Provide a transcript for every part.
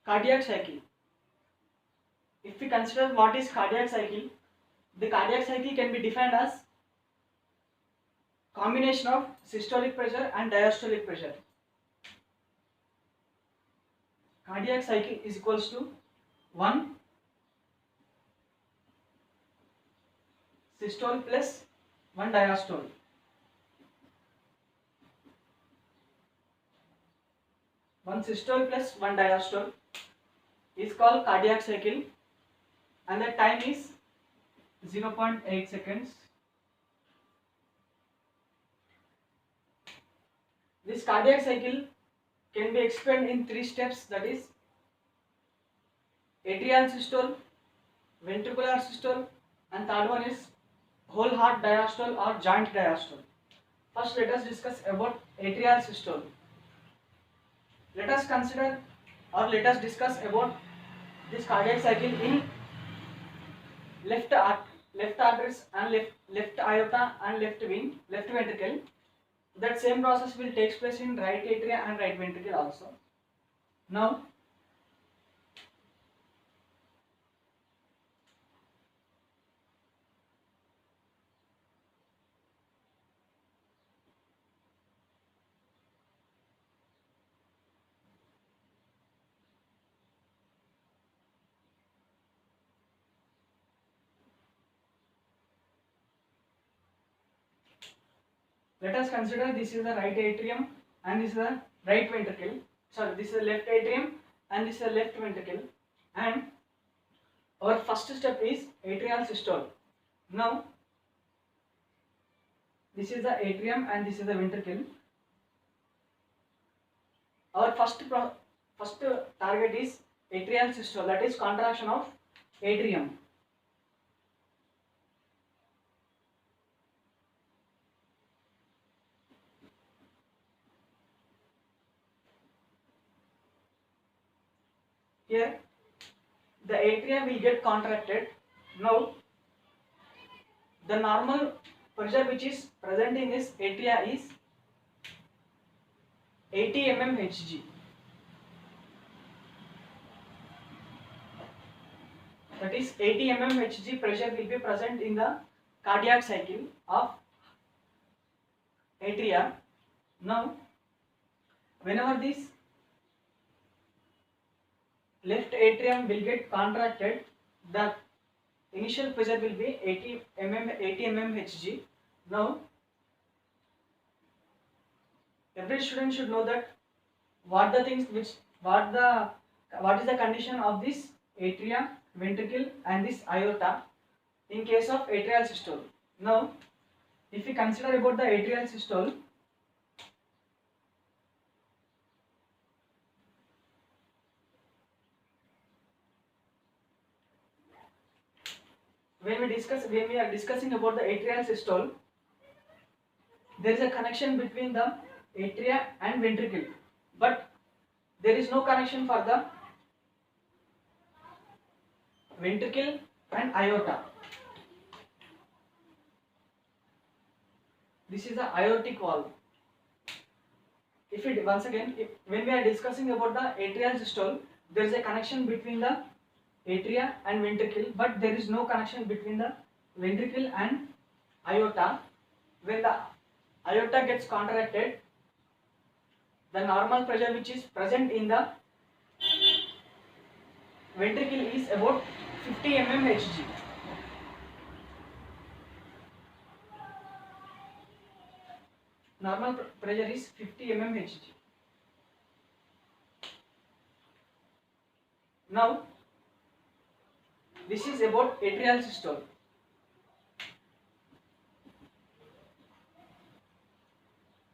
Cardiac cycle. If we consider what is cardiac cycle, the cardiac cycle can be defined as combination of systolic pressure and diastolic pressure. Cardiac cycle is equals to 1 systole plus 1 diastole. One systole plus 1 diastole is called cardiac cycle, and the time is 0.8 seconds. This cardiac cycle can be explained in 3 steps, that is atrial systole, ventricular systole, and third one is whole heart diastole or joint diastole. First let us discuss about atrial systole. Let us consider or let us discuss about this cardiac cycle in left arteries and left aorta and left ventricle. That same process will take place in right atria and right ventricle also. Now let us consider this is the right atrium and this is the right ventricle. Sorry, this is the left atrium and this is the left ventricle, and our first step is atrial systole. Now this is the atrium and this is the ventricle. Our first target is atrial systole, that is contraction of atrium. Here the atria will get contracted. Now the normal pressure which is present in this atria is 80 mmHg. That is 80 mmHg pressure will be present in the cardiac cycle of atria. Now whenever this left atrium will get contracted, the initial pressure will be 80 mmHg. Now every student should know that what is the condition of this atria, ventricle and this aorta in case of atrial systole. Now if we consider about the atrial systole, when we are discussing about the atrial systole, there is a connection between the atria and ventricle, but there is no connection for the ventricle and aorta. This is the aortic valve. When we are discussing about the atrial systole, there is a connection between the atria and ventricle, but there is no connection between the ventricle and aorta. When the aorta gets contracted, the normal pressure which is present in the ventricle is about 50 mmHg. Normal pressure is 50 mmHg. Now this is about atrial systole.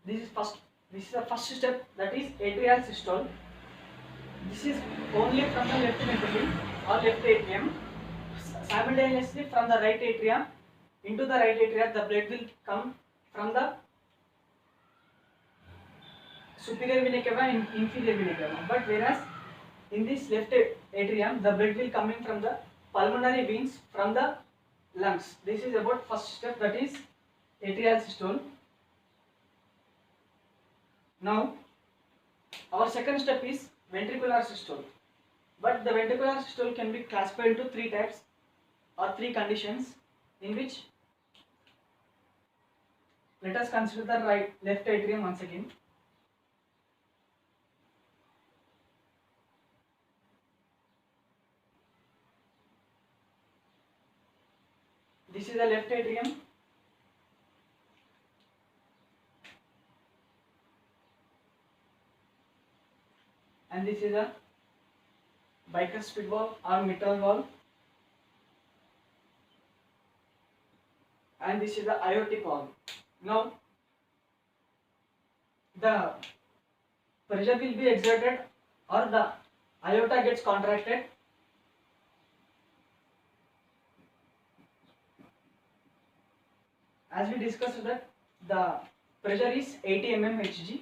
This is the first step, that is atrial systole. This is only from the left ventricle or left atrium. Simultaneously from the right atrium into the right atria, the blood will come from the superior vena cava and inferior vena cava. But whereas in this left atrium, the blood will coming from the pulmonary veins from the lungs. This is about first step, that is atrial systole. Now our second step is ventricular systole. But the ventricular systole can be classified into three types or three conditions, in which let us consider the left atrium once again. This is the left atrium, and this is a bicuspid valve or mitral valve, and this is the aortic valve. Now the pressure will be exerted or the aorta gets contracted. As we discussed that the pressure is 80 mmHg.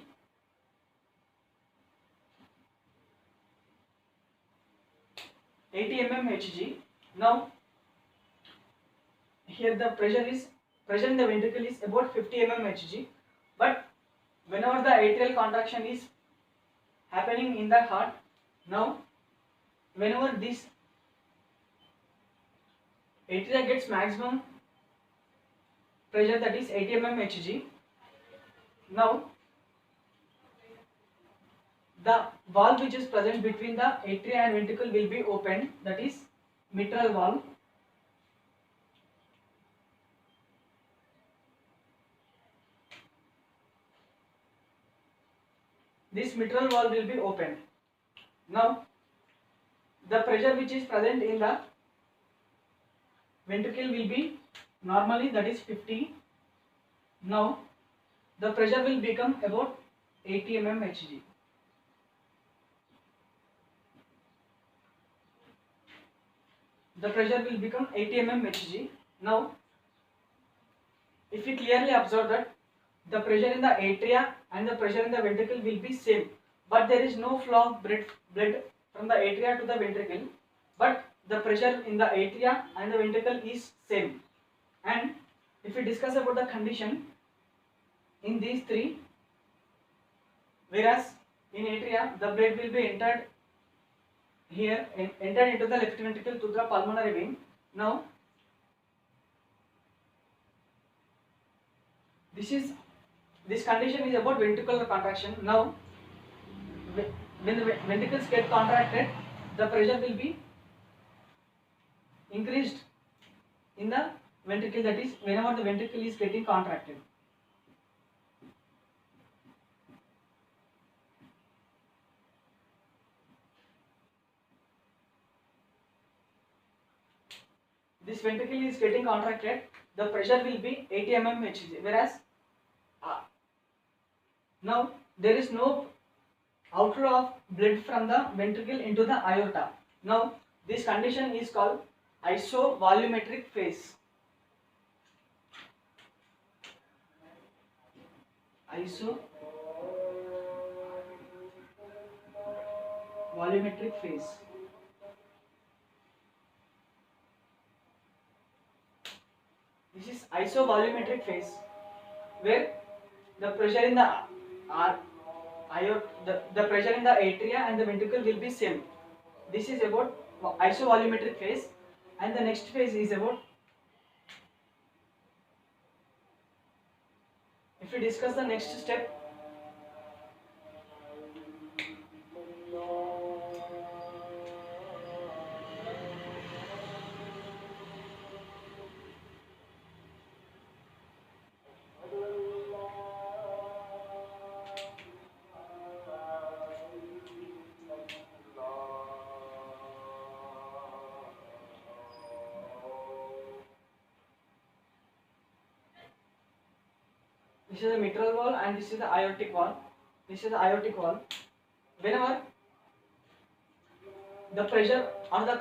Now here the pressure in the ventricle is about 50 mmHg, but whenever the atrial contraction is happening in the heart, now whenever this atria gets maximum pressure, that is 80 mmHg, now the valve which is present between the atria and ventricle will be opened, that is mitral valve. This mitral valve will be opened. Now the pressure which is present in the ventricle will be normally, that is 50. Now the pressure will become about 80 mmHg. The pressure will become 80 mmHg. Now if we clearly observe that the pressure in the atria and the pressure in the ventricle will be same, but there is no flow of blood from the atria to the ventricle, but the pressure in the atria and the ventricle is same. And if we discuss about the condition in these three, whereas in atria the blood will be entered here and entered into the left ventricle through the pulmonary vein. Now this condition is about ventricular contraction. Now when the ventricles get contracted, the pressure will be increased in the ventricle, that is whenever the ventricle is getting contracted. This ventricle is getting contracted, the pressure will be 80 mmHg, whereas now there is no outflow of blood from the ventricle into the aorta. Now this condition is called isovolumetric phase. Isovolumetric phase. This is isovolumetric phase, where the pressure in the pressure in the atria and the ventricle will be same. This is about isovolumetric phase, and the next phase is about, if we discuss the next step, this is the mitral valve and this is the aortic valve. Whenever the pressure or the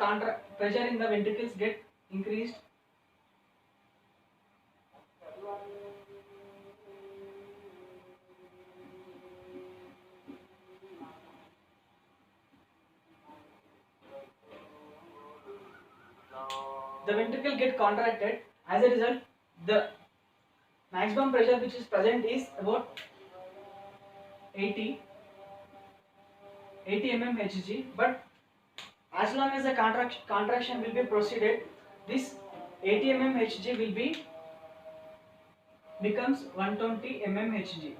pressure in the ventricles get increased, the ventricle get contracted. As a result, the maximum pressure which is present is about 80 mmHg, but As long as the contraction will be proceeded, this 80 mmHg will be becomes 120 mmHg.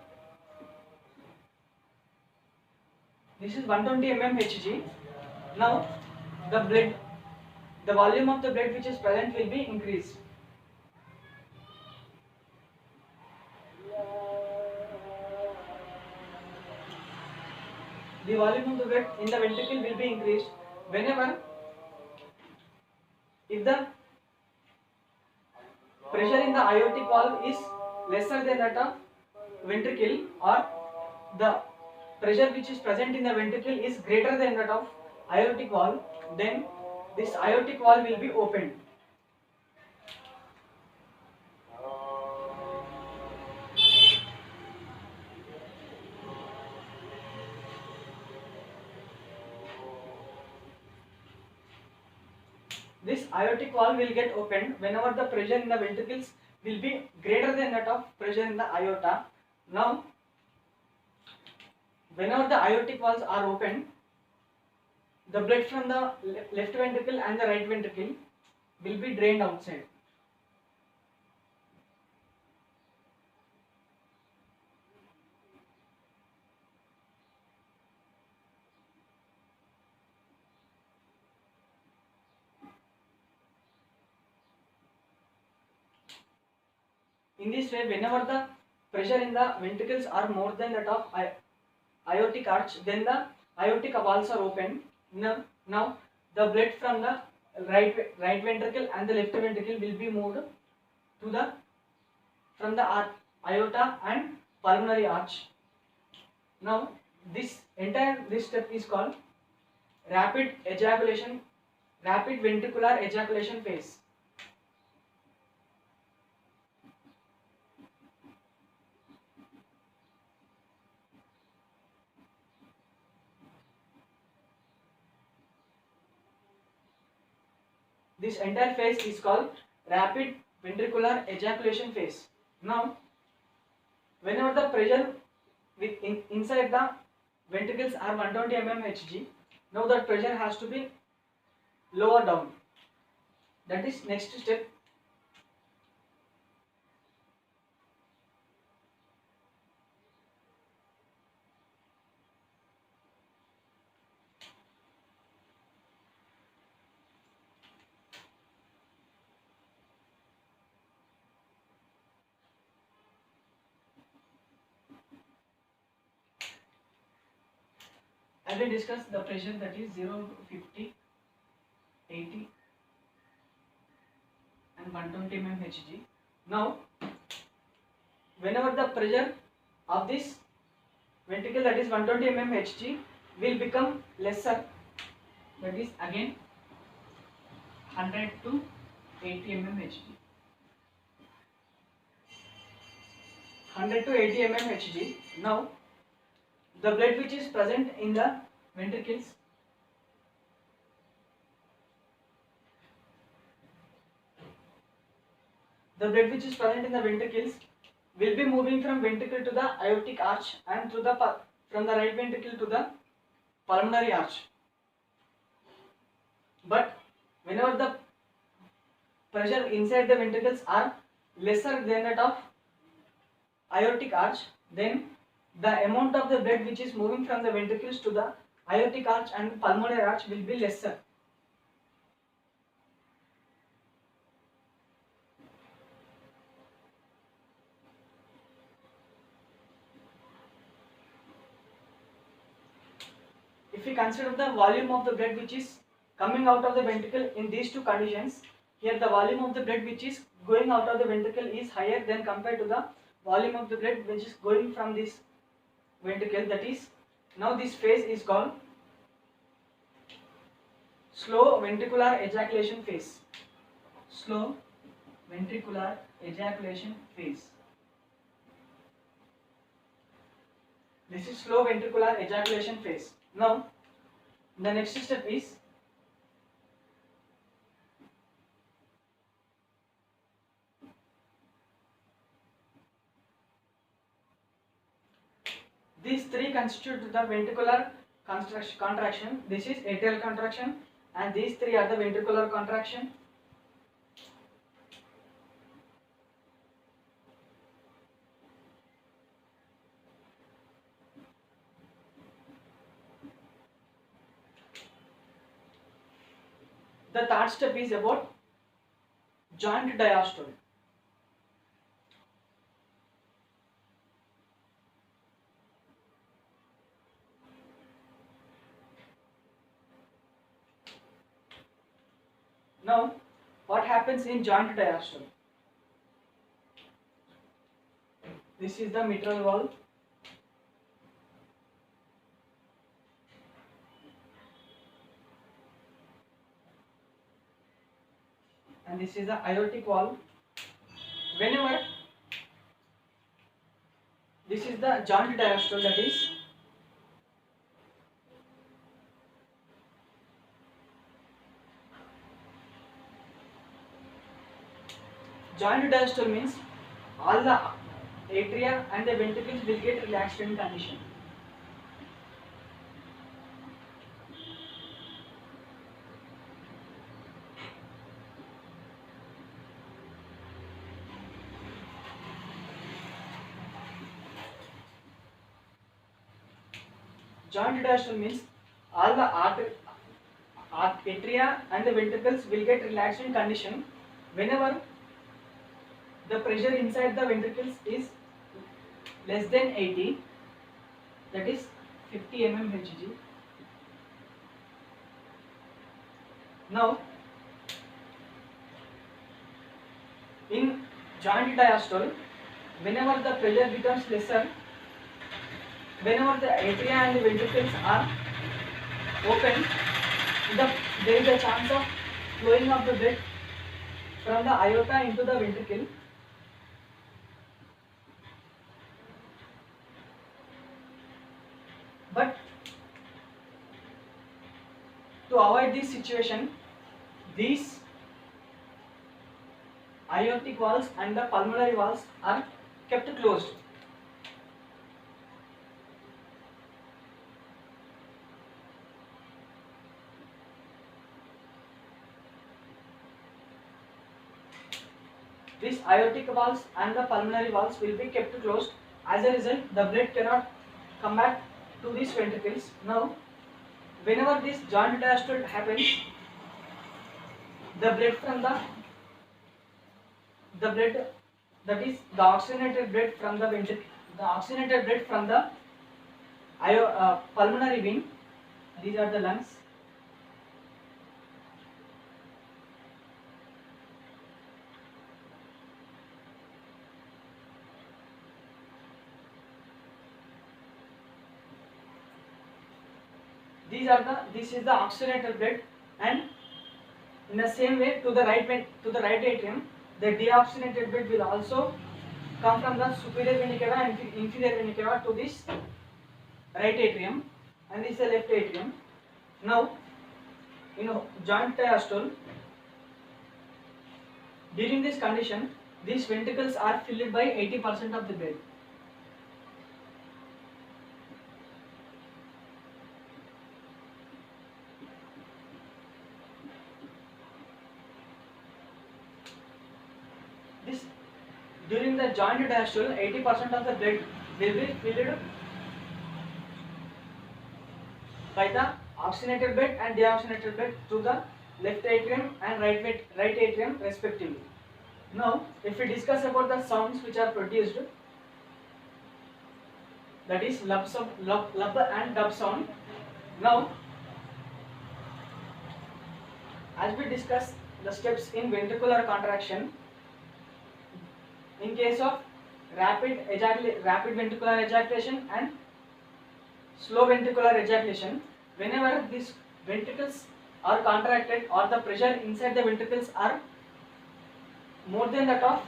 This is 120 mmHg. Now the volume of the blood which is present will be increased. The volume of the blood in the ventricle will be increased whenever, if the pressure in the aortic valve is lesser than that of ventricle, or the pressure which is present in the ventricle is greater than that of aortic valve, then this aortic valve will be opened. This aortic valve will get opened whenever the pressure in the ventricles will be greater than that of pressure in the aorta. Now, whenever the aortic valves are opened, the blood from the left ventricle and the right ventricle will be drained outside. In this way, whenever the pressure in the ventricles are more than that of aortic arch, then the aortic valves are open. Now the blood from the right ventricle and the left ventricle will be moved to the from the aorta and pulmonary arch. Now this step is called rapid ventricular ejaculation phase. This entire phase is called rapid ventricular ejaculation phase. Now, whenever the pressure inside the ventricles are 120 mmHg, now that pressure has to be lower down. That is next step. I will discuss the pressure, that is 0 to 50, 80 and 120 mmHg. Now, whenever the pressure of this ventricle, that is 120 mmHg, will become lesser, that is again 100 to 80 mmHg. 100 to 80 mmHg. Now, the blood which is present in the ventricles will be moving from ventricle to the aortic arch and from the right ventricle to the pulmonary arch. But whenever the pressure inside the ventricles are lesser than that of aortic arch, then the amount of the blood which is moving from the ventricles to the aortic arch and pulmonary arch will be lesser. If we consider the volume of the blood which is coming out of the ventricle in these two conditions, here the volume of the blood which is going out of the ventricle is higher than compared to the volume of the blood which is going from this ventricle. That is, now this phase is called slow ventricular ejaculation phase. Slow ventricular ejaculation phase. This is slow ventricular ejaculation phase. Now, the next step is these three constitute the ventricular contraction. This is atrial contraction, and these three are the ventricular contraction. The third step is about joint diastole. Now, what happens in joint diastole? This is the mitral valve. And this is the aortic valve. Whenever this is the joint diastole, that is joint diastole means all the atria and the ventricles will get relaxed in condition. Joint diastole means all the atria and the ventricles will get relaxed in condition whenever the pressure inside the ventricles is less than 80, that is 50 mmHg. Now, in joint diastole, whenever the pressure becomes lesser, whenever the atria and the ventricles are open, there is a chance of flowing of the blood from the aorta into the ventricle. But to avoid this situation, these aortic valves and the pulmonary valves are kept closed. These aortic valves and the pulmonary valves will be kept closed. As a result, the blood cannot come back to these ventricles. Now, whenever this joint diastole happens, the blood that is the oxygenated blood from the ventricle, the oxygenated blood from the pulmonary vein, these are the lungs, this is the oxygenated blood, and in the same way to the right atrium, the deoxygenated blood will also come from the superior vena cava and inferior vena cava to this right atrium, and this is the left atrium. Now, joint diastole, during this condition, these ventricles are filled by 80% of the blood. During the joint diastole, 80% of the blood will be filled by the oxygenated blood and deoxygenated blood to the left atrium and right atrium respectively. Now, if we discuss about the sounds which are produced, that is lub and dub sound. Now, as we discuss the steps in ventricular contraction, in case of rapid ventricular ejaculation and slow ventricular ejaculation, whenever these ventricles are contracted or the pressure inside the ventricles are more than that of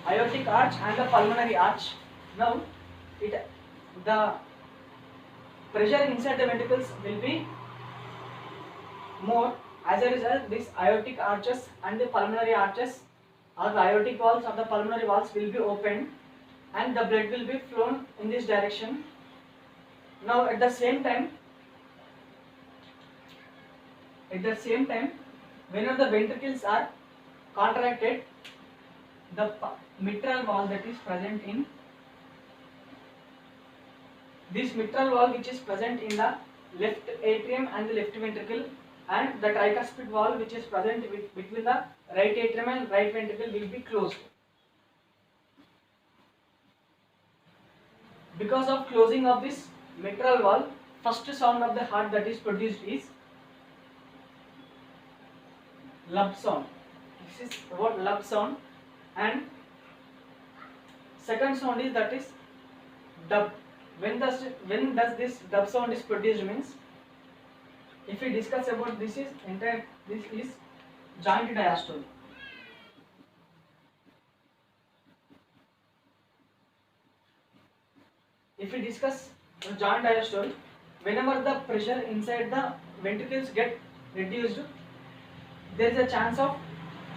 aortic arch and the pulmonary arch, now the pressure inside the ventricles will be more. As a result, these aortic arches and the pulmonary arches or the aortic valves or the pulmonary valves will be opened and the blood will be flown in this direction. Now, at the same time, At the same time, whenever the ventricles are contracted, the mitral valve that is present in this mitral valve, which is present in the left atrium and the left ventricle, and the tricuspid valve which is present between the right atrium and right ventricle will be closed. Because of closing of this mitral valve, first sound of the heart that is produced is lub sound. This is about lub sound. And second sound is that is dub. When does this dub sound is produced means, if we discuss about this is joint diastole. If we discuss joint diastole, whenever the pressure inside the ventricles get reduced, there is a chance of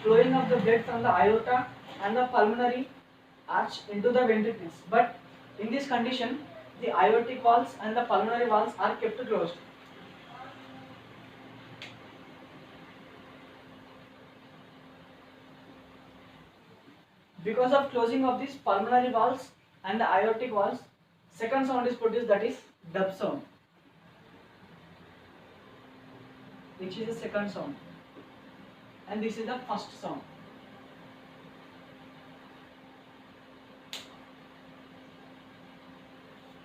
flowing of the blood from the aorta and the pulmonary arch into the ventricles. But in this condition, the aortic valves and the pulmonary valves are kept closed. Because of closing of these pulmonary valves and the aortic valves, second sound is produced, that is dub sound, which is the second sound, and this is the first sound.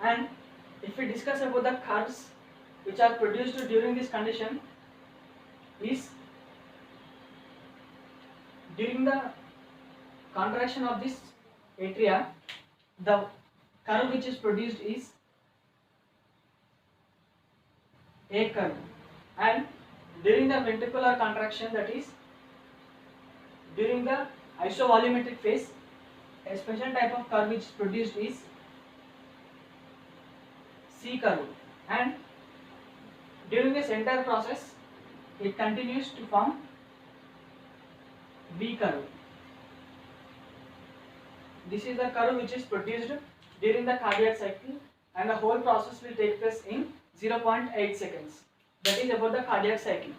And if we discuss about the curves which are produced during this condition, is during the contraction of this atria, the curve which is produced is A curve, and during the ventricular contraction, that is during the isovolumetric phase, a special type of curve which is produced is C curve, and during this entire process it continues to form V curve. This is the curve which is produced during the cardiac cycle, and the whole process will take place in 0.8 seconds. That is about the cardiac cycle.